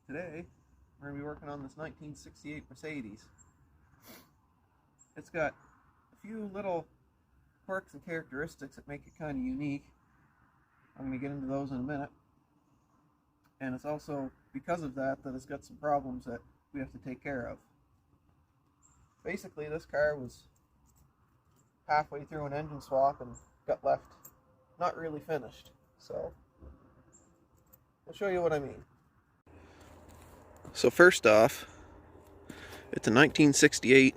Today we're going to be working on this 1968 Mercedes. It's got a few little quirks and characteristics that make it kind of unique. I'm going to get into those in a minute. And it's also because of that it's got some problems that we have to take care of. Basically, this car was halfway through an engine swap and got left not really finished. So I'll show you what I mean. So first off, it's a 1968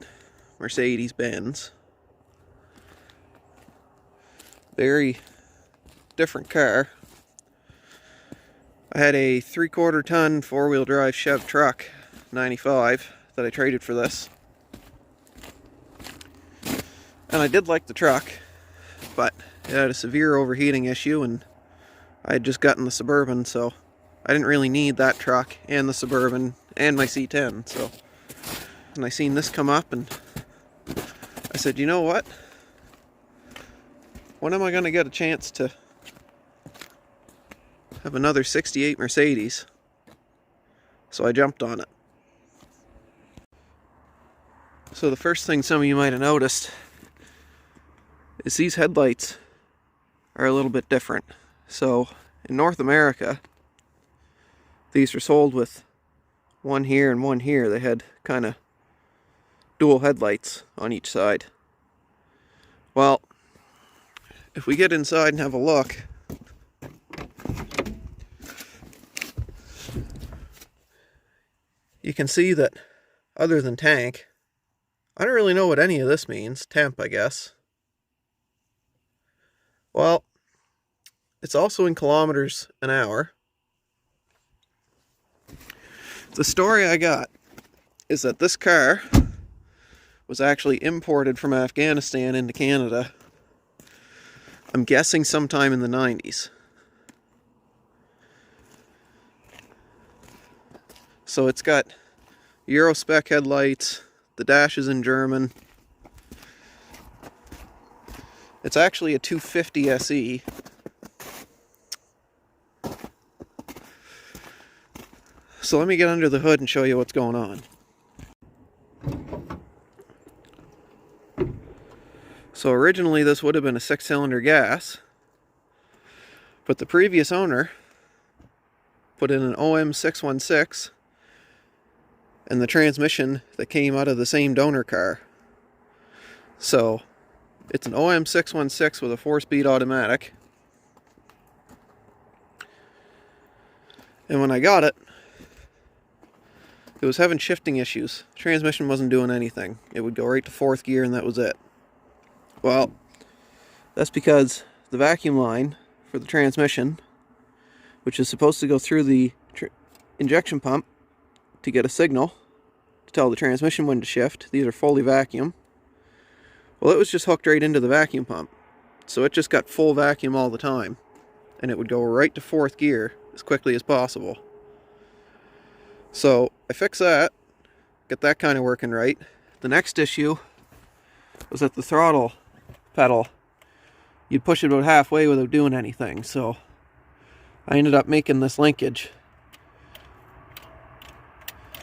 Mercedes-Benz. Very different car. I had a 3/4 ton 4-wheel drive Chev truck, 95, that I traded for this. And I did like the truck, but it had a severe overheating issue, and I had just gotten the Suburban, so I didn't really need that truck and the Suburban and my C10. So, and I seen this come up, and I said, you know what? When am I going to get a chance to have another 68 Mercedes? So I jumped on it. So the first thing some of you might have noticed is these headlights are a little bit different. So in North America, these are sold with one here and one here. They had kind of dual headlights on each side. Well, if we get inside and have a look, you can see that other than tank, I don't really know what any of this means. Temp, I guess. Well, it's also in kilometers an hour. The story I got is that this car was actually imported from Afghanistan into Canada. I'm guessing sometime in the 90s. So it's got Euro spec headlights, the dash is in German. It's actually a 250 SE. So let me get under the hood and show you what's going on. So originally this would have been a 6-cylinder gas, but the previous owner put in an OM616 and the transmission that came out of the same donor car. So it's an OM616 with a 4-speed automatic. And when I got it, it was having shifting issues. Transmission wasn't doing anything. It would go right to 4th gear and that was it. Well, that's because the vacuum line for the transmission, which is supposed to go through the injection pump to get a signal to tell the transmission when to shift. These are fully vacuum. Well, it was just hooked right into the vacuum pump. So it just got full vacuum all the time. And it would go right to 4th gear as quickly as possible. So I fixed that, got that kind of working right. The next issue was that the throttle pedal, you'd push it about halfway without doing anything. So I ended up making this linkage.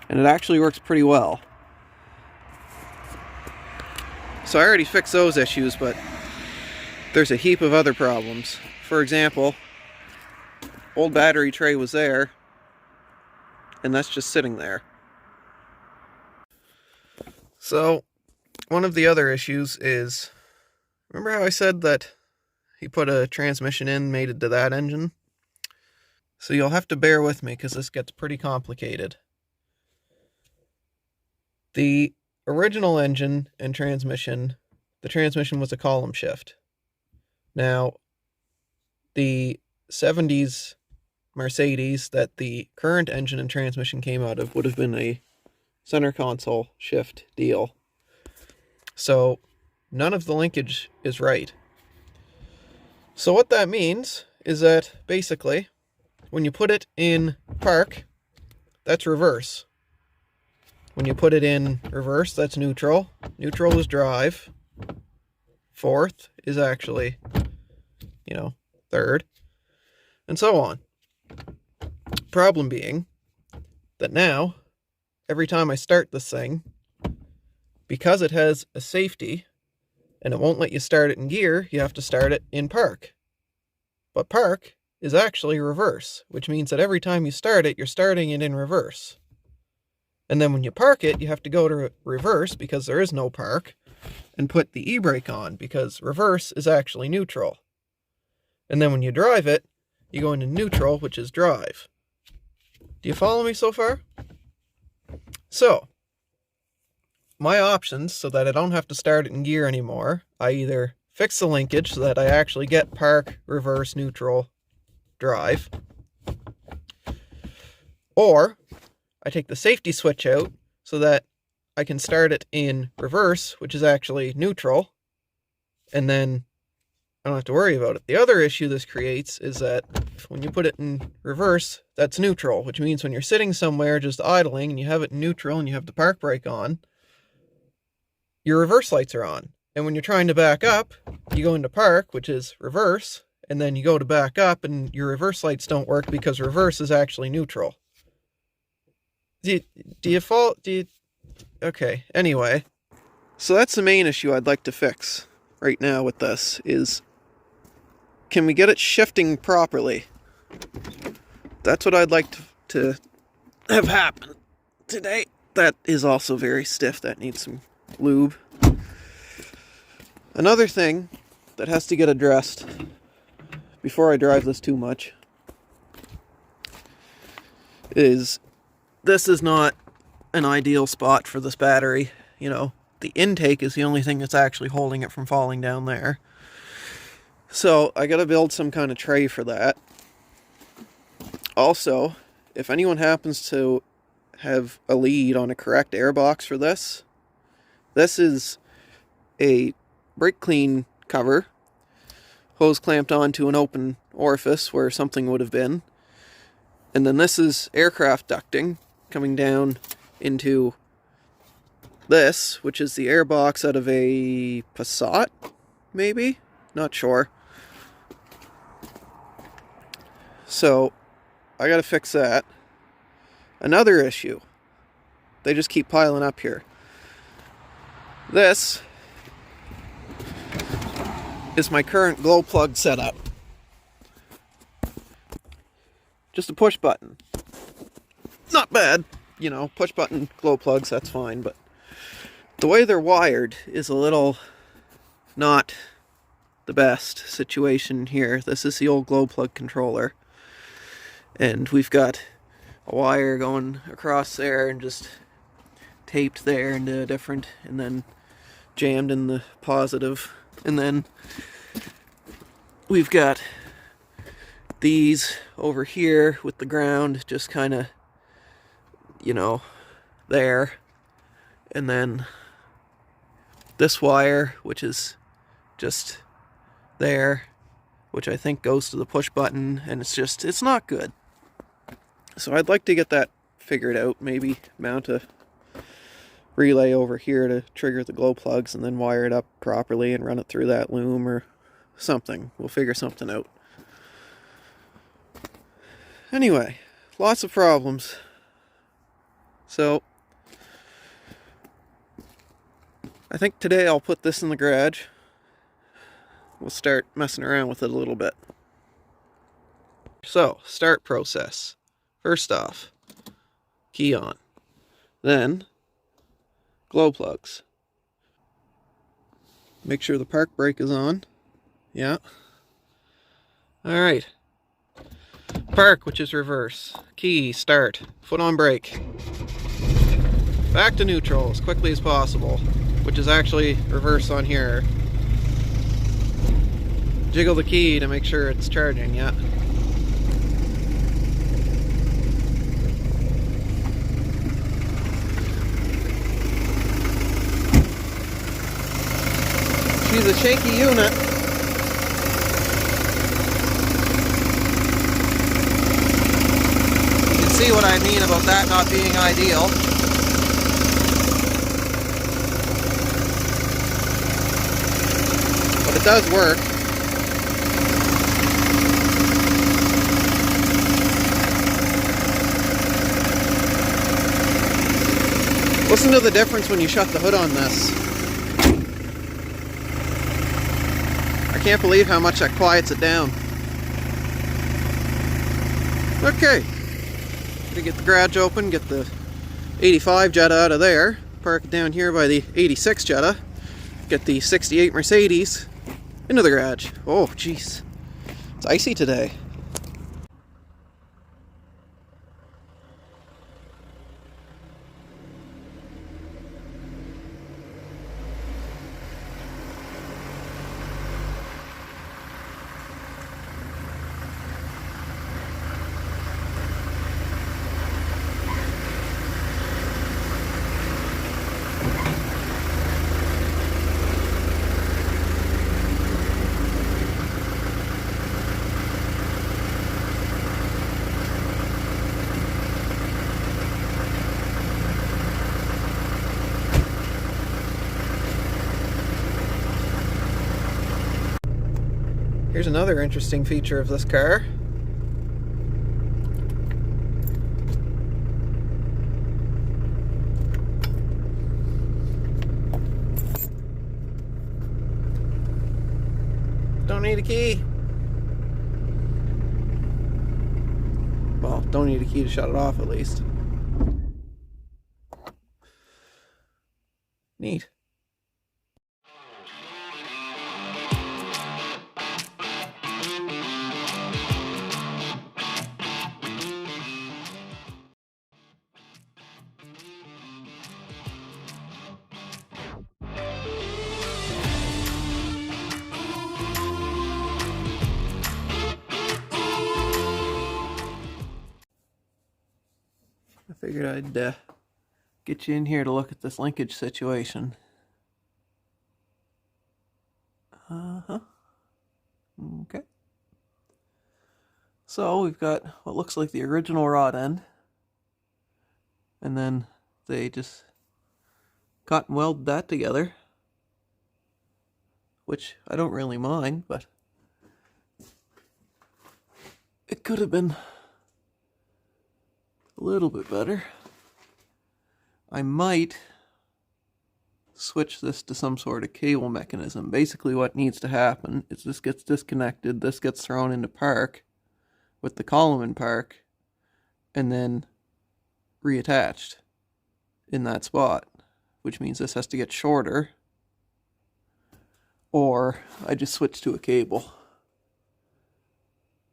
And it actually works pretty well. So I already fixed those issues, but there's a heap of other problems. For example, old battery tray was there, and that's just sitting there. So one of the other issues is, remember how I said that he put a transmission in, made it to that engine? So you'll have to bear with me because this gets pretty complicated. The original engine and transmission, the transmission was a column shift. Now, the 70s Mercedes that the current engine and transmission came out of would have been a center console shift deal. So none of the linkage is right. So what that means is that basically when you put it in park, that's reverse. When you put it in reverse, that's neutral. Neutral is drive. 4th is actually, third. And so on. Problem being, that now, every time I start this thing, because it has a safety, and it won't let you start it in gear, you have to start it in park. But park is actually reverse, which means that every time you start it, you're starting it in reverse. And then when you park it, you have to go to reverse because there is no park, and put the e-brake on because reverse is actually neutral. And then when you drive it, you go into neutral, which is drive. Do you follow me so far? So, my options, so that I don't have to start it in gear anymore, I either fix the linkage so that I actually get park, reverse, neutral, drive, or I take the safety switch out so that I can start it in reverse, which is actually neutral, and then I don't have to worry about it. The other issue this creates is that when you put it in reverse, that's neutral, which means when you're sitting somewhere just idling and you have it in neutral and you have the park brake on, your reverse lights are on. And when you're trying to back up, you go into park, which is reverse, and then you go to back up and your reverse lights don't work because reverse is actually neutral. Do you follow? Okay, anyway. So that's the main issue I'd like to fix right now with this is, can we get it shifting properly? That's what I'd like to have happen today. That is also very stiff. That needs some lube. Another thing that has to get addressed before I drive this too much is this is not an ideal spot for this battery. You know, the intake is the only thing that's actually holding it from falling down there. So I gotta build some kind of tray for that. Also, if anyone happens to have a lead on a correct air box for this, this is a brake clean cover, hose clamped onto an open orifice where something would have been, and then this is aircraft ducting coming down into this, which is the air box out of a Passat, maybe? Not sure. So, I gotta fix that. Another issue. They just keep piling up here. This is my current glow plug setup. Just a push button. Not bad, you know, push button glow plugs, that's fine, but the way they're wired is a little not the best situation here. This is the old glow plug controller, and we've got a wire going across there and just taped there into a different, and then jammed in the positive, and then we've got these over here with the ground just kind of, you know, there, and then this wire, which is just there, which I think goes to the push button, and it's not good. So I'd like to get that figured out, maybe mount a relay over here to trigger the glow plugs and then wire it up properly and run it through that loom or something. We'll figure something out. Anyway, lots of problems. So I think today I'll put this in the garage. We'll start messing around with it a little bit. So, start process. First off, key on. Then, glow plugs. Make sure the park brake is on. Yeah. Alright. Park, which is reverse. Key, start. Foot on brake. Back to neutral as quickly as possible, which is actually reverse on here. Jiggle the key to make sure it's charging, yeah. She's a shaky unit. You can see what I mean about that not being ideal. But it does work. Listen to the difference when you shut the hood on this. I can't believe how much that quiets it down. Okay. Gonna get the garage open, get the 85 Jetta out of there, park it down here by the 86 Jetta, get the 68 Mercedes into the garage. Oh, jeez. It's icy today. Here's another interesting feature of this car. Don't need a key. Well, don't need a key to shut it off at least. Neat. I figured I'd get you in here to look at this linkage situation. Okay. So we've got what looks like the original rod end, and then they just cut and welded that together, which I don't really mind, but it could have been a little bit better. I might switch this to some sort of cable mechanism. Basically what needs to happen is this gets disconnected, this gets thrown into park with the column in park, and then reattached in that spot, which means this has to get shorter, or I just switch to a cable.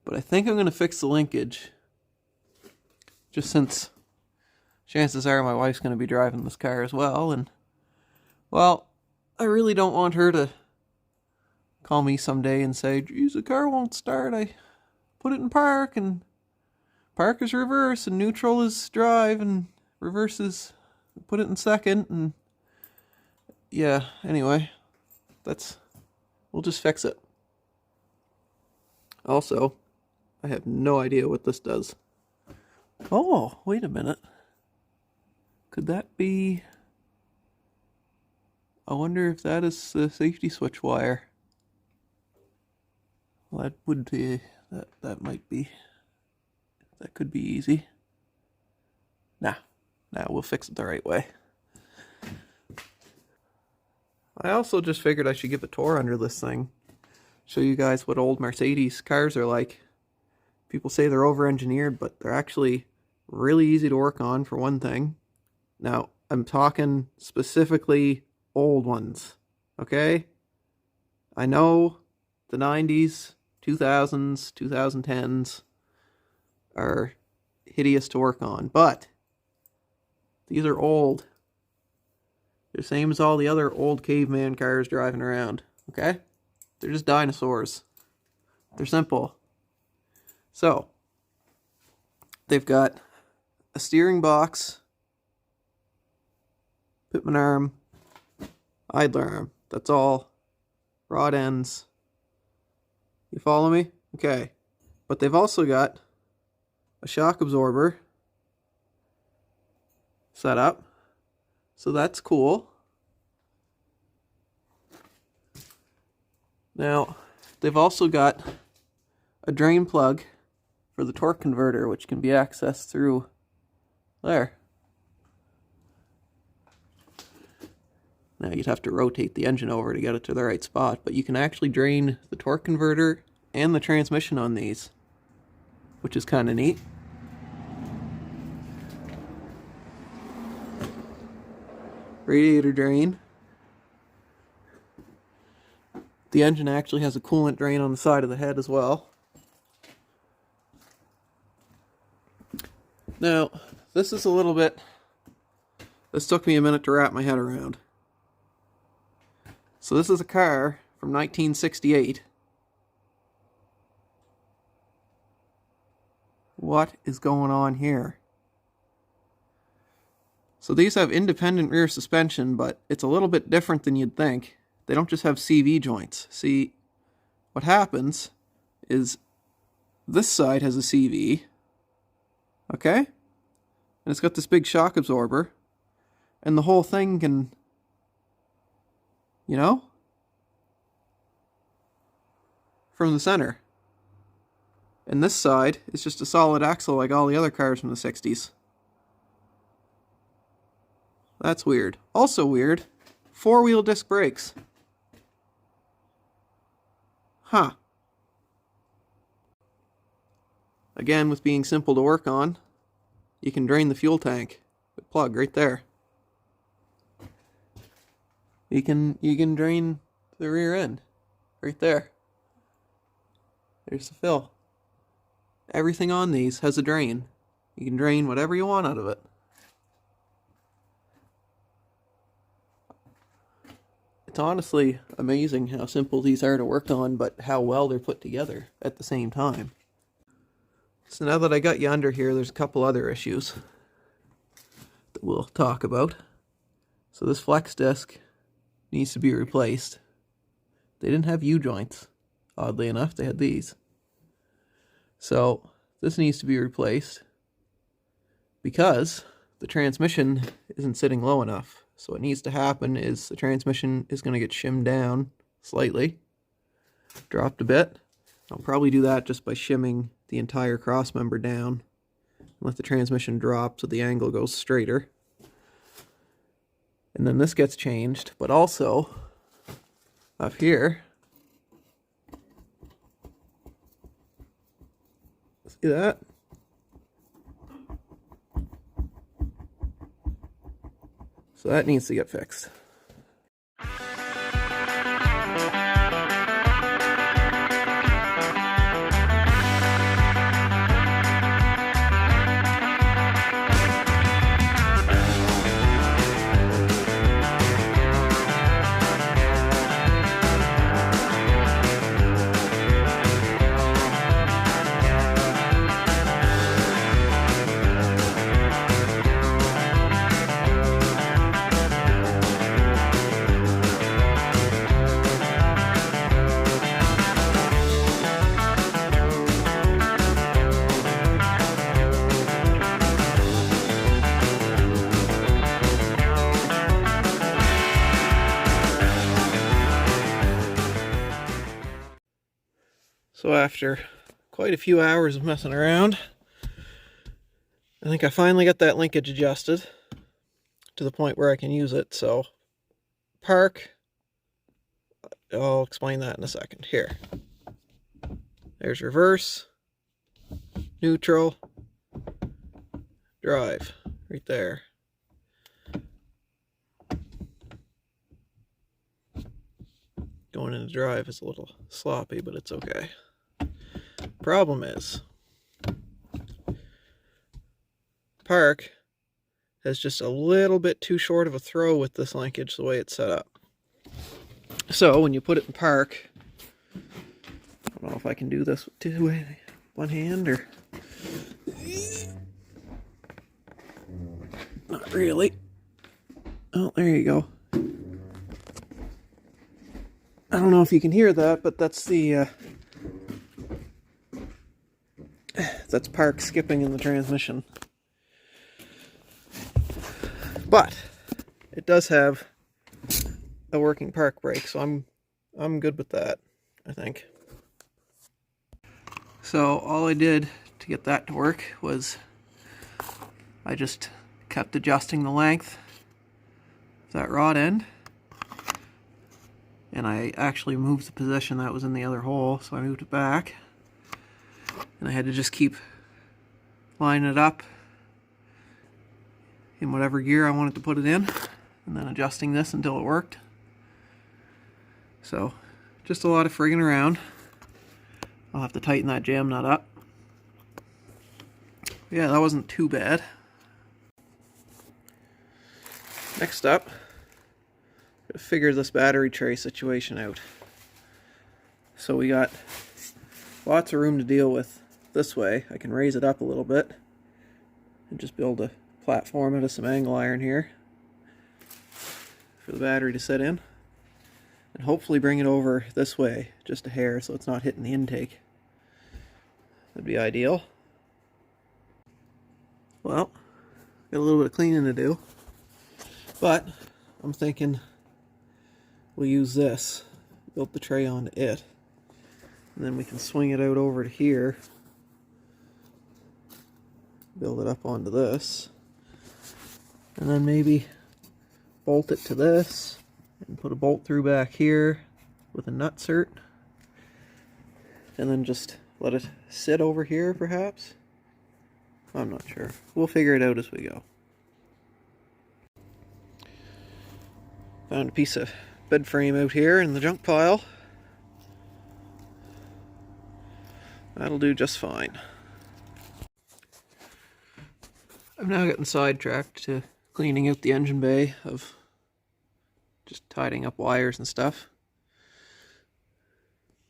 But I think I'm going to fix the linkage, just since chances are my wife's going to be driving this car as well, and, well, I really don't want her to call me someday and say, geez, the car won't start, I put it in park, and park is reverse, and neutral is drive, and reverse is put it in second, and yeah, anyway, we'll just fix it. Also, I have no idea what this does. Oh, wait a minute. Could that be... I wonder if that is the safety switch wire. Well, that would be... That might be... That could be easy. Nah, we'll fix it the right way. I also just figured I should give a tour under this thing. Show you guys what old Mercedes cars are like. People say they're over-engineered, but they're actually really easy to work on, for one thing. Now, I'm talking specifically old ones, okay? I know the 90s, 2000s, 2010s are hideous to work on, but these are old. They're the same as all the other old caveman cars driving around, okay? They're just dinosaurs. They're simple. So, they've got a steering box, pitman arm, idler arm. That's all. Rod ends. You follow me? Okay. But they've also got a shock absorber set up. So that's cool. Now, they've also got a drain plug for the torque converter, which can be accessed through there. Now you'd have to rotate the engine over to get it to the right spot, but you can actually drain the torque converter and the transmission on these, which is kind of neat. Radiator drain. The engine actually has a coolant drain on the side of the head as well. Now, this is a little bit... This took me a minute to wrap my head around. So this is a car from 1968. What is going on here? So these have independent rear suspension, but it's a little bit different than you'd think. They don't just have CV joints. See, what happens is this side has a CV, okay? And it's got this big shock absorber, and the whole thing can, you know, from the center. And this side is just a solid axle like all the other cars from the 60s. That's weird. Also weird, four-wheel disc brakes. Huh. Again, with being simple to work on, you can drain the fuel tank. The plug right there. You can drain the rear end right there. There's the fill. Everything on these has a drain. You can drain whatever you want out of it. It's honestly amazing how simple these are to work on, but how well they're put together at the same time. So now that I got you under here, there's a couple other issues that we'll talk about. So this flex disc needs to be replaced. They didn't have U-joints, oddly enough, they had these. So this needs to be replaced because the transmission isn't sitting low enough. So what needs to happen is the transmission is going to get shimmed down slightly, dropped a bit. I'll probably do that just by shimming the entire cross member down and let the transmission drop so the angle goes straighter. And then this gets changed, but also up here, see that? So that needs to get fixed. So after quite a few hours of messing around, I think I finally got that linkage adjusted to the point where I can use it. So park, I'll explain that in a second. Here, there's reverse, neutral, drive, right there. Going into drive is a little sloppy, but it's okay. Problem is, park has just a little bit too short of a throw with this linkage the way it's set up. So when you put it in park, I don't know if I can do this with one hand or not really. Oh, there you go. I don't know if you can hear that, but that's the that's park skipping in the transmission. But it does have a working park brake, so I'm good with that, I think. So all I did to get that to work was I just kept adjusting the length of that rod end. and I actually moved the position that was in the other hole, so I moved it back, and I had to just keep lining it up in whatever gear I wanted to put it in, and then adjusting this until it worked. So just a lot of frigging around. I'll have to tighten that jam nut up. Yeah, that wasn't too bad. Next up, gotta figure this battery tray situation out. So we got lots of room to deal with this way. I can raise it up a little bit and just build a platform out of some angle iron here for the battery to sit in, and hopefully bring it over this way just a hair so it's not hitting the intake. That'd be ideal. Well, got a little bit of cleaning to do, but I'm thinking we'll use this, build the tray onto it, and then we can swing it out over to here, build it up onto this, and then maybe bolt it to this and put a bolt through back here with a nut cert, and then just let it sit over here perhaps. I'm not sure. We'll figure it out as we go. Found a piece of bed frame out here in the junk pile. That'll do just fine. I've now gotten sidetracked to cleaning out the engine bay of just tidying up wires and stuff.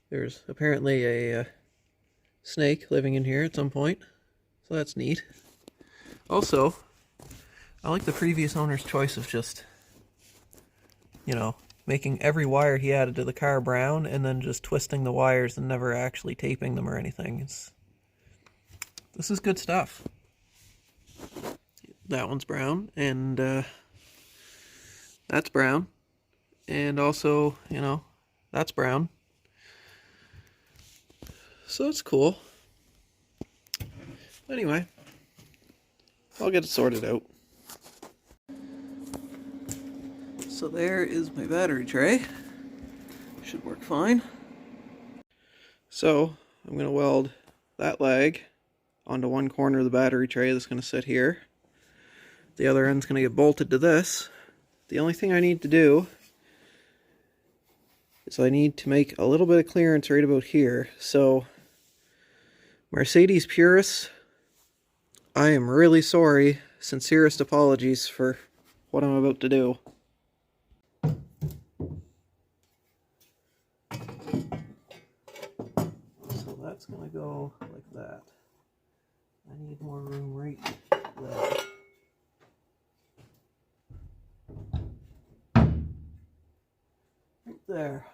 There's apparently a snake living in here at some point, so that's neat. Also, I like the previous owner's choice of just, you know, making every wire he added to the car brown and then just twisting the wires and never actually taping them or anything. This is good stuff. That one's brown, and that's brown, and also, you know, that's brown. So it's cool. Anyway, I'll get it sorted out. So there is my battery tray. Should work fine. So I'm going to weld that leg onto one corner of the battery tray that's going to sit here. The other end's going to get bolted to this. The only thing I need to do is I need to make a little bit of clearance right about here. So Mercedes purists, I am really sorry. Sincerest apologies for what I'm about to do. So that's going to go like that. I need more room right there. Right there.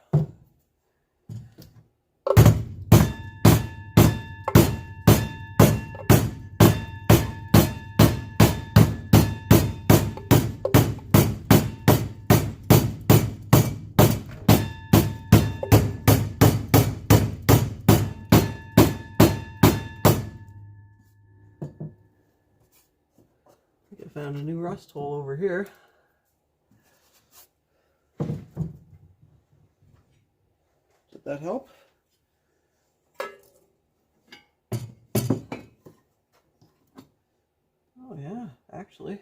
I found a new rust hole over here. Did that help? Oh yeah, actually.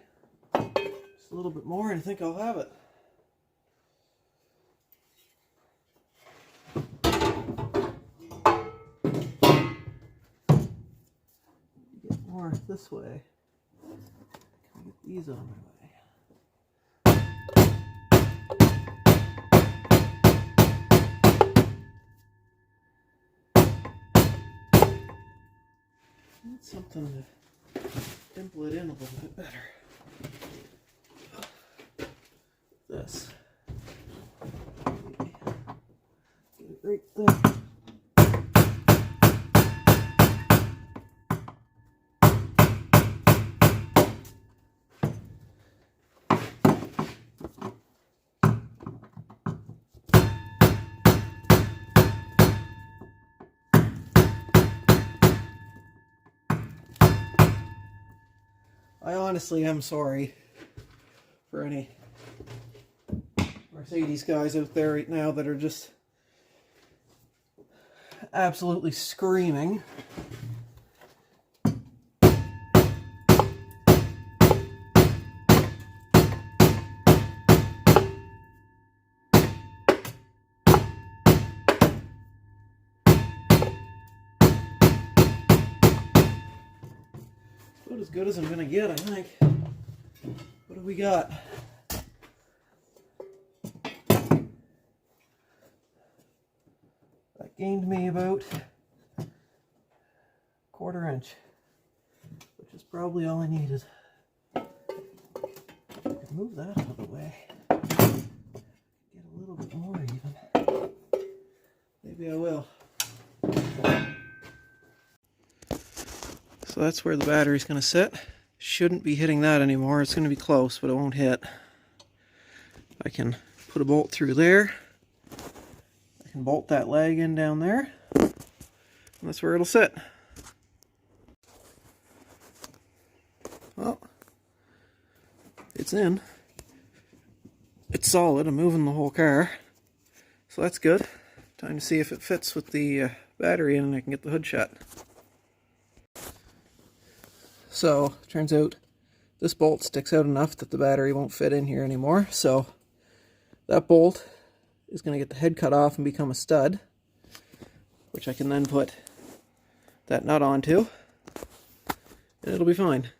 Just a little bit more and I think I'll have it. Get more this way. Get these on my way. Need something to dimple it in a little bit better. This. Get it right there. I honestly am sorry for any Mercedes guys out there right now that are just absolutely screaming. About as good as I'm gonna get, I think. What do we got? That gained me about a 1/4 inch, which is probably all I needed. I could move that out of the way. Get a little bit more even. Maybe I will. So that's where the battery's going to sit. Shouldn't be hitting that anymore. It's going to be close, but it won't hit. I can put a bolt through there. I can bolt that leg in down there. And that's where it'll sit. Well, it's in. It's solid. I'm moving the whole car. So that's good. Time to see if it fits with the battery in and I can get the hood shut. So, turns out this bolt sticks out enough that the battery won't fit in here anymore. So, that bolt is going to get the head cut off and become a stud, which I can then put that nut onto, and it'll be fine.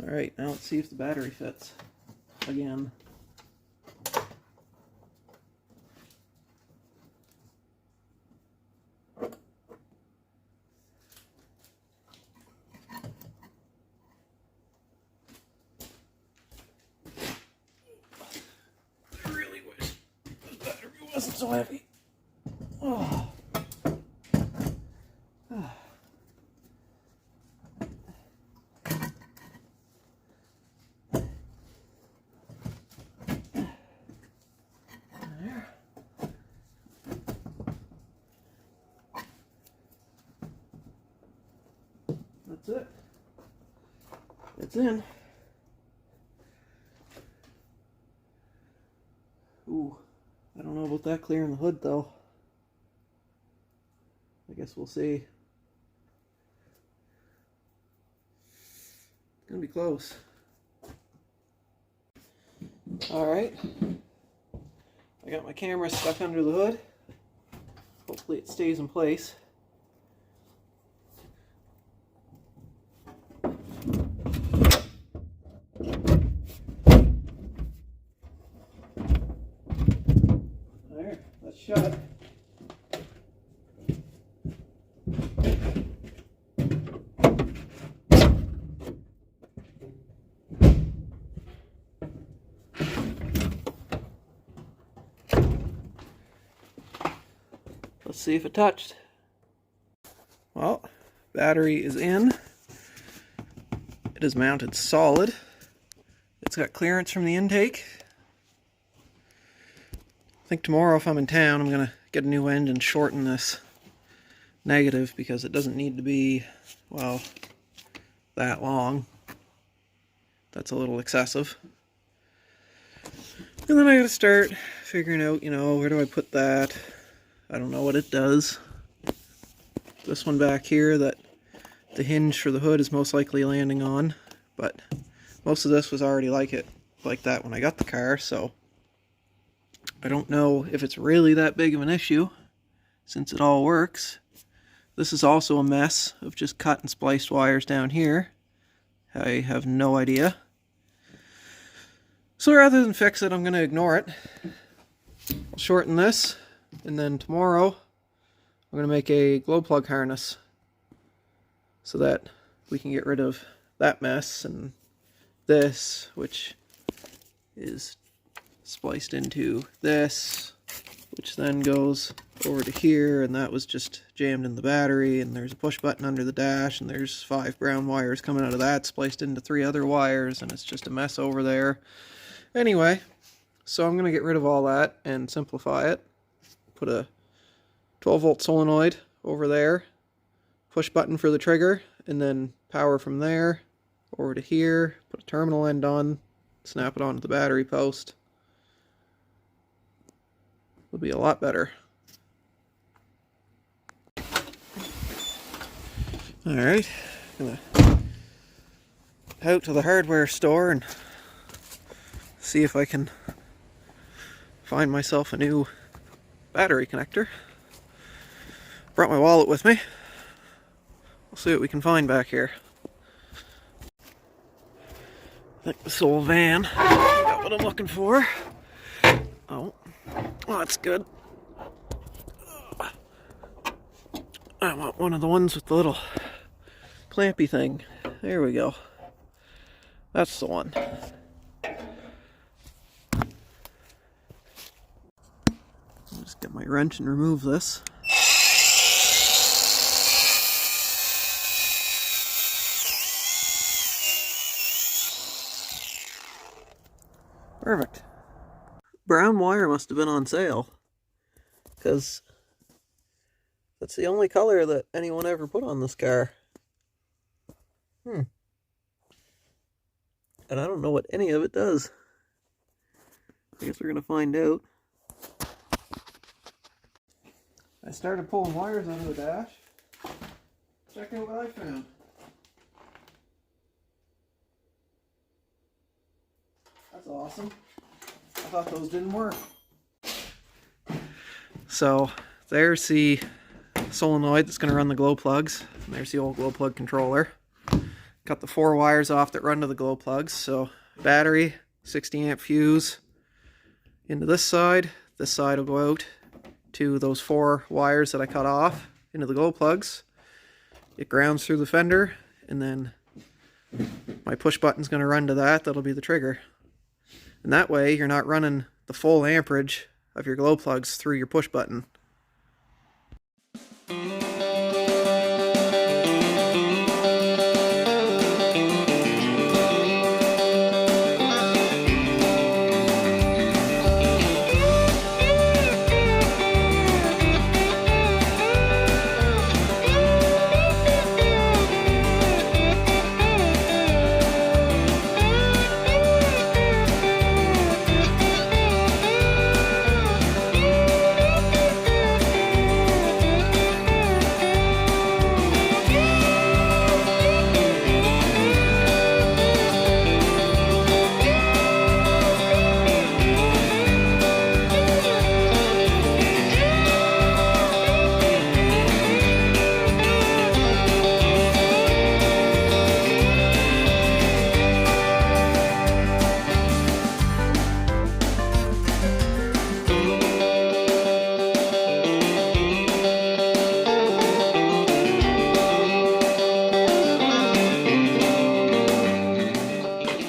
Alright, now let's see if the battery fits again. I really wish the battery wasn't so heavy. Oh. That's it. It's in. Ooh, I don't know about that clearing the hood though. I guess we'll see. It's gonna be close. Alright. I got my camera stuck under the hood. Hopefully it stays in place. There, that's shut. Let's see if it touched. Well, battery is in. It is mounted solid. It's got clearance from the intake. I think tomorrow if I'm in town I'm going to get a new end and shorten this negative because it doesn't need to be, well, that long. That's a little excessive. And then I got to start figuring out, where do I put that? I don't know what it does. This one back here that the hinge for the hood is most likely landing on, but most of this was already like that when I got the car, so I don't know if it's really that big of an issue since it all works. This is also a mess of just cut and spliced wires down here. I have no idea. So rather than fix it, I'm going to ignore it. I'll shorten this, and then tomorrow I'm going to make a glow plug harness so that we can get rid of that mess and this, which is spliced into this, which then goes over to here, and that was just jammed in the battery, and there's a push button under the dash, and there's 5 brown wires coming out of that spliced into 3 other wires, and it's just a mess over there. Anyway, so I'm going to get rid of all that and simplify it. Put a 12-volt solenoid over there, push button for the trigger, and then power from there over to here, put a terminal end on, snap it onto the battery post. It'll be a lot better. Alright, gonna out to the hardware store and see if I can find myself a new battery connector. Brought my wallet with me. We'll see what we can find back here. I think this old van got what I'm looking for. Oh, well, that's good. I want one of the ones with the little clampy thing. There we go. That's the one. I'll just get my wrench and remove this. Perfect. Brown wire must have been on sale, because that's the only color that anyone ever put on this car. And I don't know what any of it does. I guess we're going to find out. I started pulling wires out of the dash. Check out what I found. That's awesome. I thought those didn't work. So there's the solenoid that's going to run the glow plugs. And there's the old glow plug controller. Cut the 4 wires off that run to the glow plugs. So battery, 60 amp fuse into this side. This side will go out to those 4 wires that I cut off into the glow plugs. It grounds through the fender, and then my push button's going to run to that. That'll be the trigger. And that way you're not running the full amperage of your glow plugs through your push button.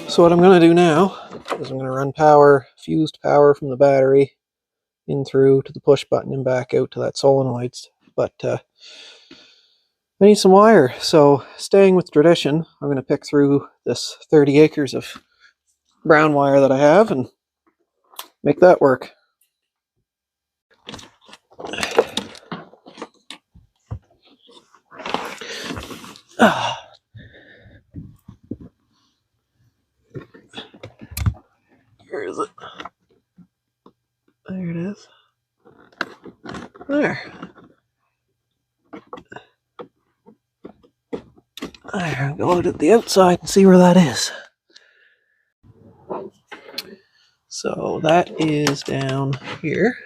So what I'm going to do now is I'm going to run power, fused power from the battery in through to the push button and back out to that solenoid. But I need some wire, so staying with tradition, I'm going to pick through this 30 acres of brown wire that I have and make that work. Where is it? There it is. There. I'll go out at the outside and see where that is. So that is down here.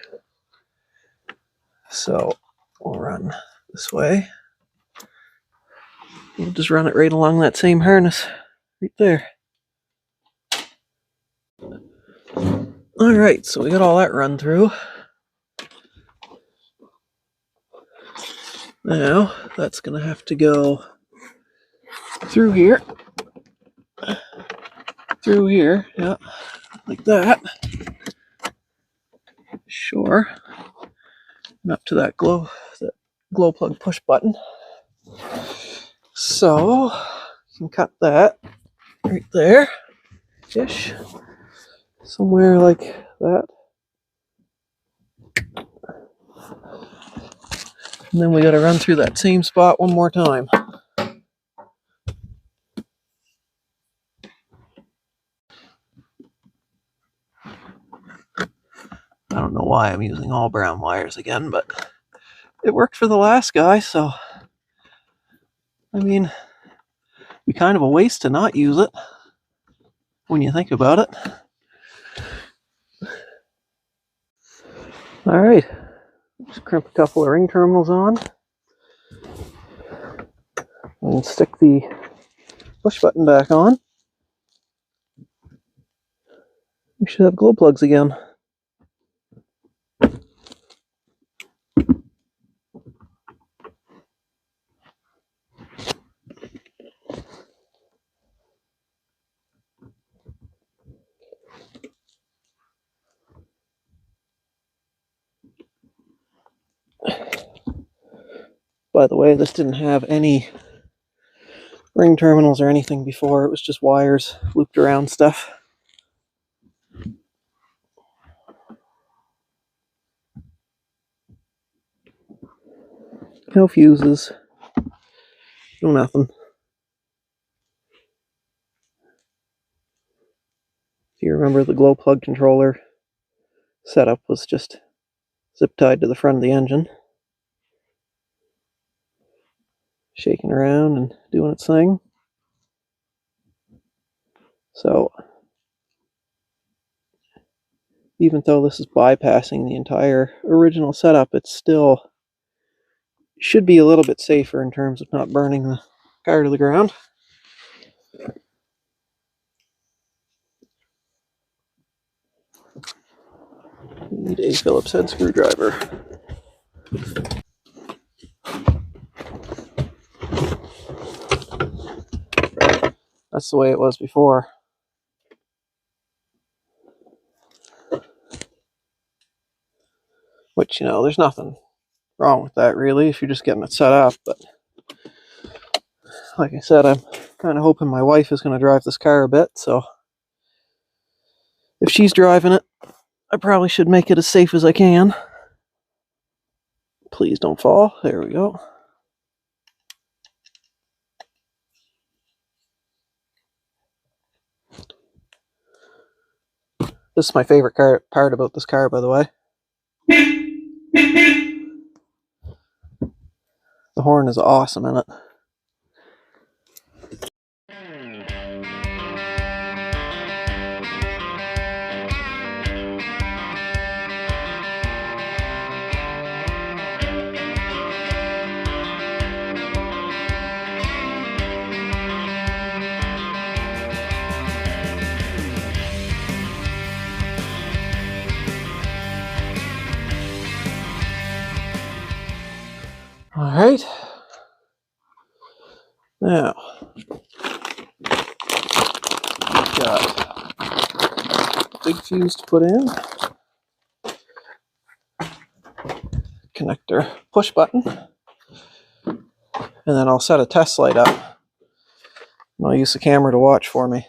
So we'll run this way. We'll just run it right along that same harness right there. Alright, so we got all that run through. Now, that's going to have to go through here, yeah, like that. Sure. And up to that glow plug push button. So, you can cut that right there-ish. Somewhere like that. And then we got to run through that same spot one more time. I don't know why I'm using all brown wires again, but it worked for the last guy, so I mean, it'd be kind of a waste to not use it when you think about it. Alright, just crimp a couple of ring terminals on and stick the push button back on. We should have glow plugs again. By the way, this didn't have any ring terminals or anything before. It was just wires, looped around stuff. No fuses. No nothing. If you remember, the glow plug controller setup was just zip tied to the front of the engine. Shaking around and doing its thing. So, even though this is bypassing the entire original setup, it still should be a little bit safer in terms of not burning the car to the ground. Need a Phillips head screwdriver. That's the way it was before. Which, you know, there's nothing wrong with that really if you're just getting it set up, but like I said, I'm kind of hoping my wife is going to drive this car a bit, so if she's driving it, I probably should make it as safe as I can. Please don't fall. There we go. This is my favorite part about this car, by the way. The horn is awesome in it. Alright. Now, we've got a big fuse to put in. Connector push button. and then I'll set a test light up. And I'll use the camera to watch for me.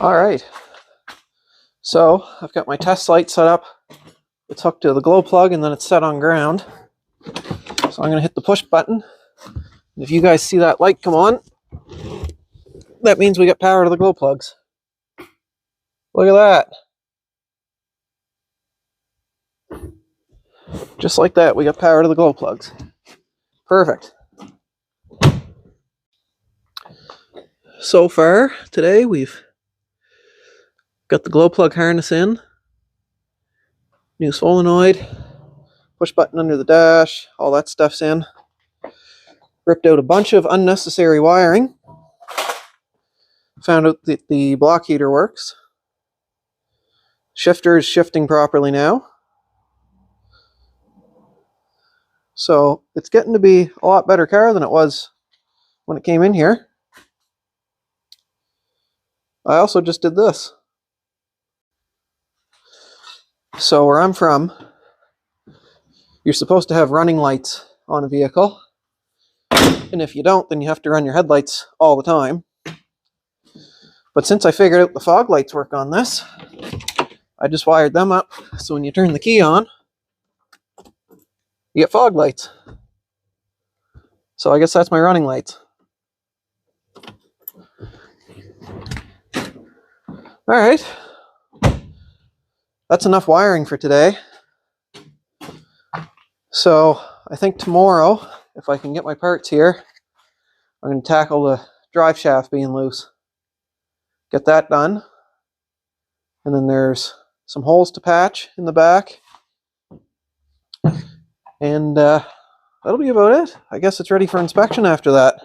Alright, so I've got my test light set up. It's hooked to the glow plug and then it's set on ground. So I'm going to hit the push button. And if you guys see that light come on, that means we got power to the glow plugs. Look at that. Just like that, we got power to the glow plugs. Perfect. So far today we've got the glow plug harness in, new solenoid, push button under the dash, all that stuff's in. Ripped out a bunch of unnecessary wiring. Found out that the block heater works. Shifter is shifting properly now. So it's getting to be a lot better car than it was when it came in here. I also just did this. So where I'm from, you're supposed to have running lights on a vehicle. And if you don't, then you have to run your headlights all the time. But since I figured out the fog lights work on this, I just wired them up. So when you turn the key on, you get fog lights. So I guess that's my running lights. Alright. That's enough wiring for today. So I think tomorrow, if I can get my parts here, I'm going to tackle the drive shaft being loose. Get that done. And then there's some holes to patch in the back. And that'll be about it. I guess it's ready for inspection after that.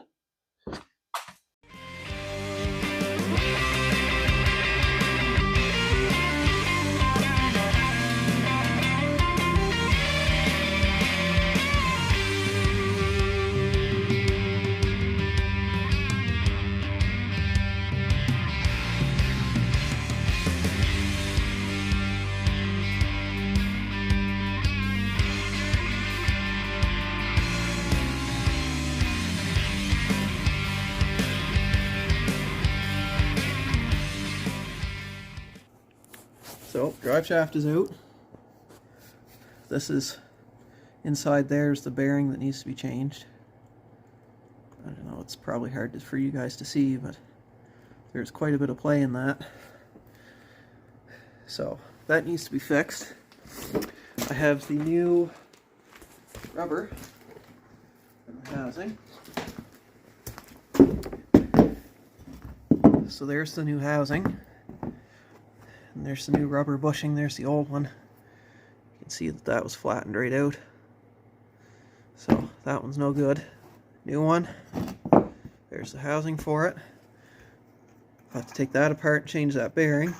So, drive shaft is out. This is, inside there's the bearing that needs to be changed. I don't know, it's probably hard for you guys to see, but there's quite a bit of play in that. So, that needs to be fixed. I have the new rubber in the housing. So there's the new housing. And there's the new rubber bushing, there's the old one. You can see that that was flattened right out. So that one's no good. New one. There's the housing for it. I'll have to take that apart and change that bearing.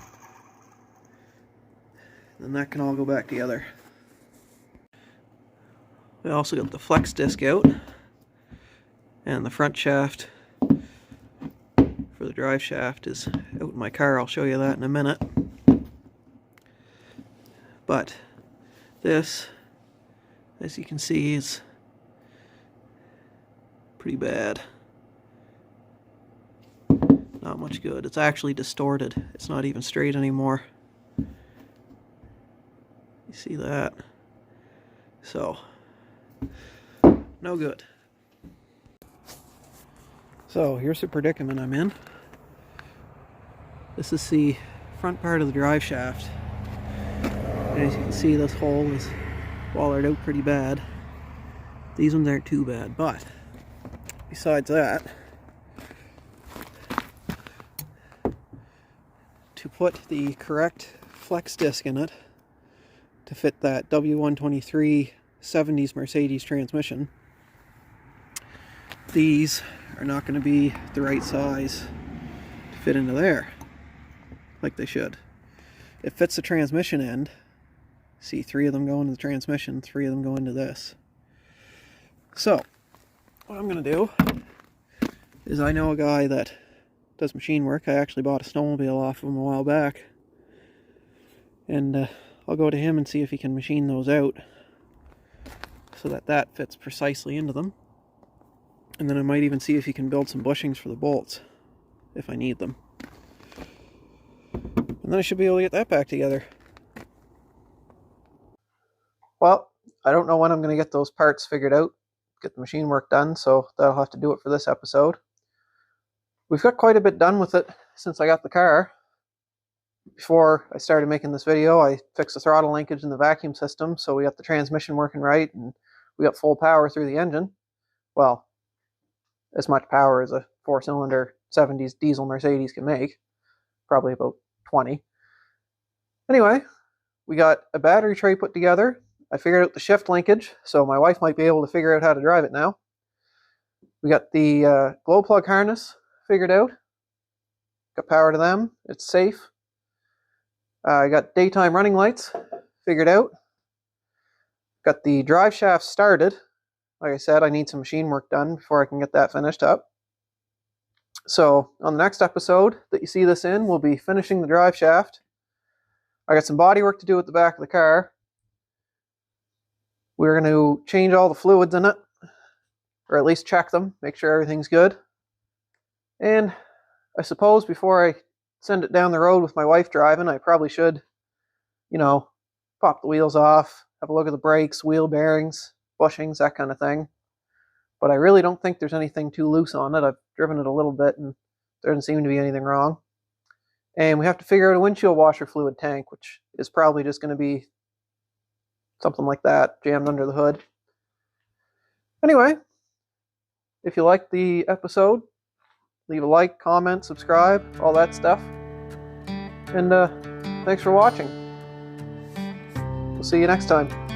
Then that can all go back together. We also got the flex disc out. And the front shaft for the drive shaft is out in my car. I'll show you that in a minute. But this, as you can see, is pretty bad. Not much good. It's actually distorted. It's not even straight anymore. You see that? So, no good. So, here's the predicament I'm in. This is the front part of the drive shaft. As you can see, this hole is wallered out pretty bad. These ones aren't too bad, but besides that, to put the correct flex disc in it, to fit that W123 70s Mercedes transmission. These are not going to be the right size to fit into there like they should. It fits the transmission end. See, 3 of them go into the transmission, 3 of them go into this. So what I'm going to do is, I know a guy that does machine work. I actually bought a snowmobile off of him a while back, and I'll go to him and see if he can machine those out so that that fits precisely into them. And then I might even see if he can build some bushings for the bolts if I need them. And then I should be able to get that back together. Well, I don't know when I'm going to get those parts figured out, get the machine work done, so that'll have to do it for this episode. We've got quite a bit done with it since I got the car. Before I started making this video, I fixed the throttle linkage in the vacuum system, so we got the transmission working right, and we got full power through the engine. Well, as much power as a 4-cylinder 70s diesel Mercedes can make. Probably about 20. Anyway, we got a battery tray put together. I figured out the shift linkage, so my wife might be able to figure out how to drive it now. We got the glow plug harness figured out. Got power to them. It's safe. I got daytime running lights figured out. Got the drive shaft started. Like I said, I need some machine work done before I can get that finished up. So on the next episode that you see this in, we'll be finishing the drive shaft. I got some body work to do at the back of the car. We're going to change all the fluids in it, or at least check them, make sure everything's good. And I suppose before I send it down the road with my wife driving, I probably should, pop the wheels off, have a look at the brakes, wheel bearings, bushings, that kind of thing. But I really don't think there's anything too loose on it. I've driven it a little bit and there doesn't seem to be anything wrong. And we have to figure out a windshield washer fluid tank, which is probably just going to be something like that, jammed under the hood. Anyway, if you liked the episode, leave a like, comment, subscribe, all that stuff. And thanks for watching. We'll see you next time.